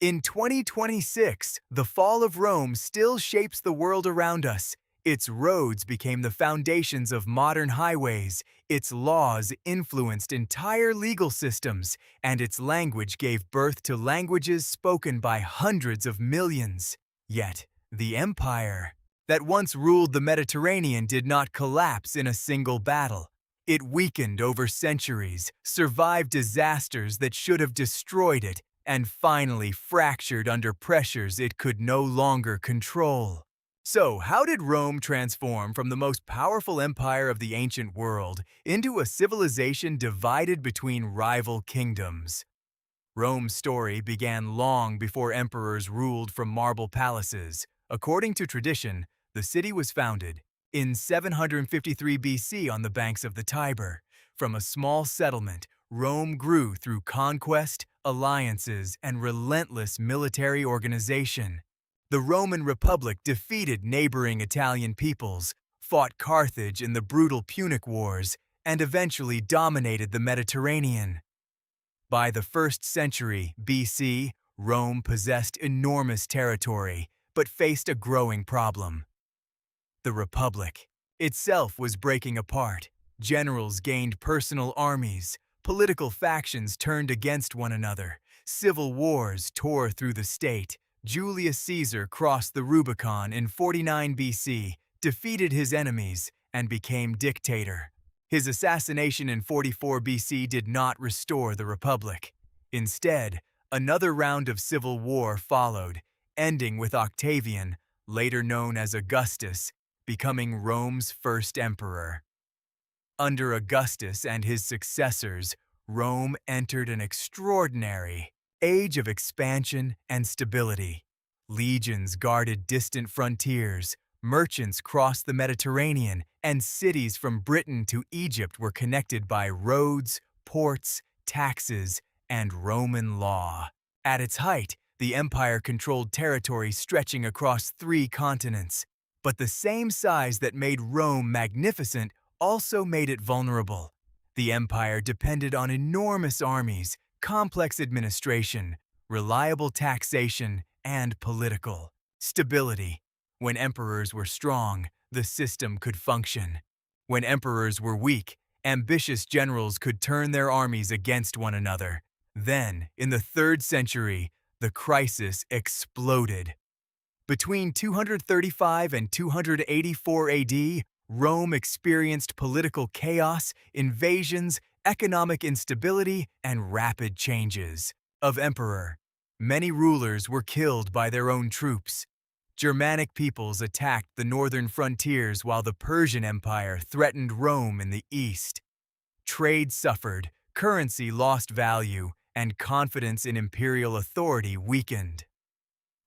In 2026, the fall of Rome still shapes the world around us. Its roads became the foundations of modern highways, its laws influenced entire legal systems, and its language gave birth to languages spoken by hundreds of millions. Yet, the empire that once ruled the Mediterranean did not collapse in a single battle. It weakened over centuries, survived disasters that should have destroyed it, and finally fractured under pressures it could no longer control. So, how did Rome transform from the most powerful empire of the ancient world into a civilization divided between rival kingdoms? Rome's story began long before emperors ruled from marble palaces. According to tradition, the city was founded in 753 BC on the banks of the Tiber. From a small settlement, Rome grew through conquest, alliances, and relentless military organization. The Roman Republic defeated neighboring Italian peoples, fought Carthage in the brutal Punic Wars, and eventually dominated the Mediterranean. By the 1st century BC, Rome possessed enormous territory, but faced a growing problem. The Republic itself was breaking apart. Generals gained personal armies, political factions turned against one another, civil wars tore through the state. Julius Caesar crossed the Rubicon in 49 BC, defeated his enemies, and became dictator. His assassination in 44 BC did not restore the Republic. Instead, another round of civil war followed, ending with Octavian, later known as Augustus, becoming Rome's first emperor. Under Augustus and his successors, Rome entered an extraordinary age of expansion and stability. Legions guarded distant frontiers, merchants crossed the Mediterranean, and cities from Britain to Egypt were connected by roads, ports, taxes, and Roman law. At its height, the empire controlled territory stretching across 3 continents. But the same size that made Rome magnificent also made it vulnerable. The empire depended on enormous armies, complex administration, reliable taxation, and political stability. When emperors were strong, the system could function. When emperors were weak, ambitious generals could turn their armies against one another. Then, in the 3rd century, the crisis exploded. Between 235 and 284 AD, Rome experienced political chaos, invasions, economic instability, and rapid changes. Of emperor, many rulers were killed by their own troops. Germanic peoples attacked the northern frontiers while the Persian Empire threatened Rome in the east. Trade suffered, currency lost value, and confidence in imperial authority weakened.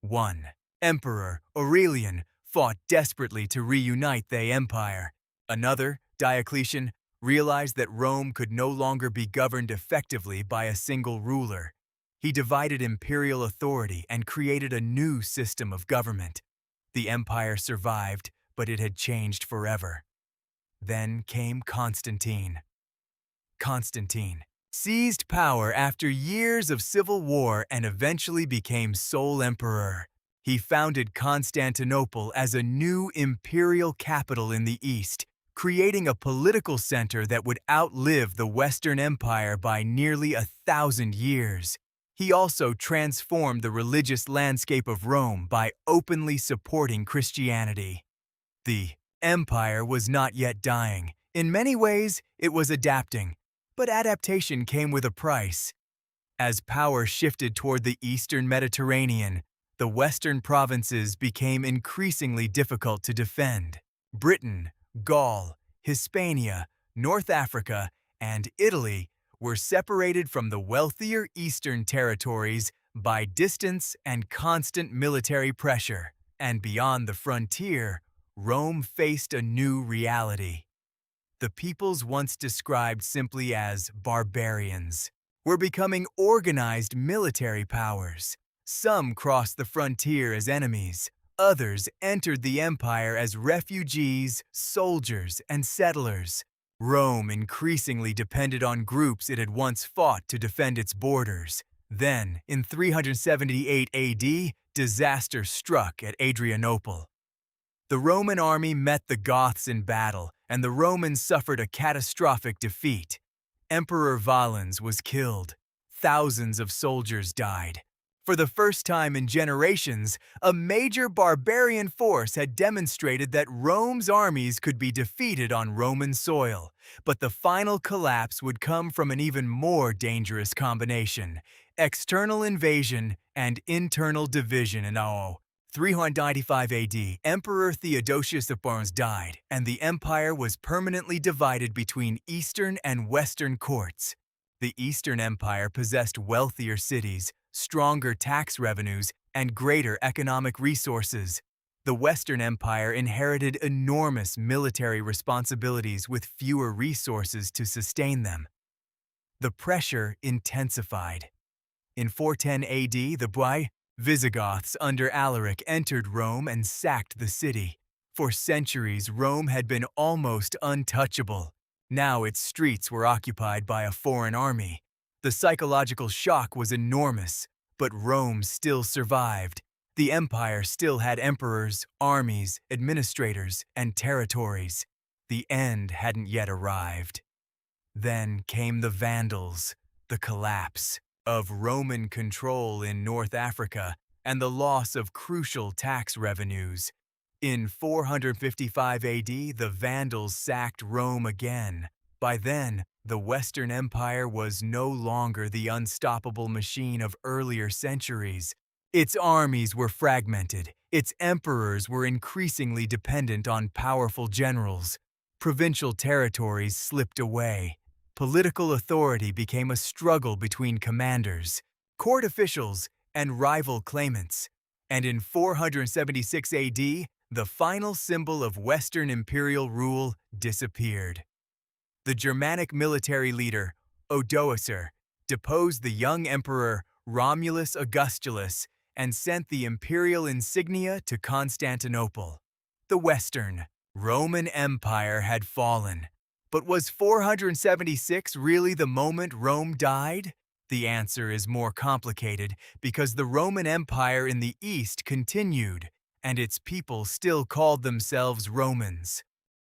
1. Emperor Aurelian fought desperately to reunite the empire. Another, Diocletian, realized that Rome could no longer be governed effectively by a single ruler. He divided imperial authority and created a new system of government. The empire survived, but it had changed forever. Then came Constantine. Constantine seized power after years of civil war and eventually became sole emperor. He founded Constantinople as a new imperial capital in the east, creating a political center that would outlive the Western Empire by nearly 1,000 years. He also transformed the religious landscape of Rome by openly supporting Christianity. The empire was not yet dying. In many ways, it was adapting, but adaptation came with a price. As power shifted toward the eastern Mediterranean, the western provinces became increasingly difficult to defend. Britain, Gaul, Hispania, North Africa, and Italy were separated from the wealthier eastern territories by distance and constant military pressure. And beyond the frontier, Rome faced a new reality. The peoples once described simply as barbarians were becoming organized military powers. Some crossed the frontier as enemies. Others entered the empire as refugees, soldiers, and settlers. Rome increasingly depended on groups it had once fought to defend its borders. Then, in 378 AD, disaster struck at Adrianople. The Roman army met the Goths in battle, and the Romans suffered a catastrophic defeat. Emperor Valens was killed. Thousands of soldiers died. For the first time in generations, a major barbarian force had demonstrated that Rome's armies could be defeated on Roman soil. But the final collapse would come from an even more dangerous combination: external invasion and internal division. In 395 AD, Emperor Theodosius of Barnes died, and the empire was permanently divided between Eastern and Western courts. The Eastern Empire possessed wealthier cities, stronger tax revenues, and greater economic resources. The Western Empire inherited enormous military responsibilities with fewer resources to sustain them. The pressure intensified. In 410 AD, the Visigoths under Alaric entered Rome and sacked the city. For centuries, Rome had been almost untouchable. Now its streets were occupied by a foreign army. The psychological shock was enormous, but Rome still survived. The empire still had emperors, armies, administrators, and territories. The end hadn't yet arrived. Then came the Vandals, the collapse of Roman control in North Africa, and the loss of crucial tax revenues. In 455 AD, the Vandals sacked Rome again. By then, the Western Empire was no longer the unstoppable machine of earlier centuries. Its armies were fragmented. Its emperors were increasingly dependent on powerful generals. Provincial territories slipped away. Political authority became a struggle between commanders, court officials, and rival claimants. And in 476 AD, the final symbol of Western imperial rule disappeared. The Germanic military leader, Odoacer, deposed the young emperor Romulus Augustulus and sent the imperial insignia to Constantinople. The Western, Roman Empire had fallen. But was 476 really the moment Rome died? The answer is more complicated because the Roman Empire in the East continued, and its people still called themselves Romans.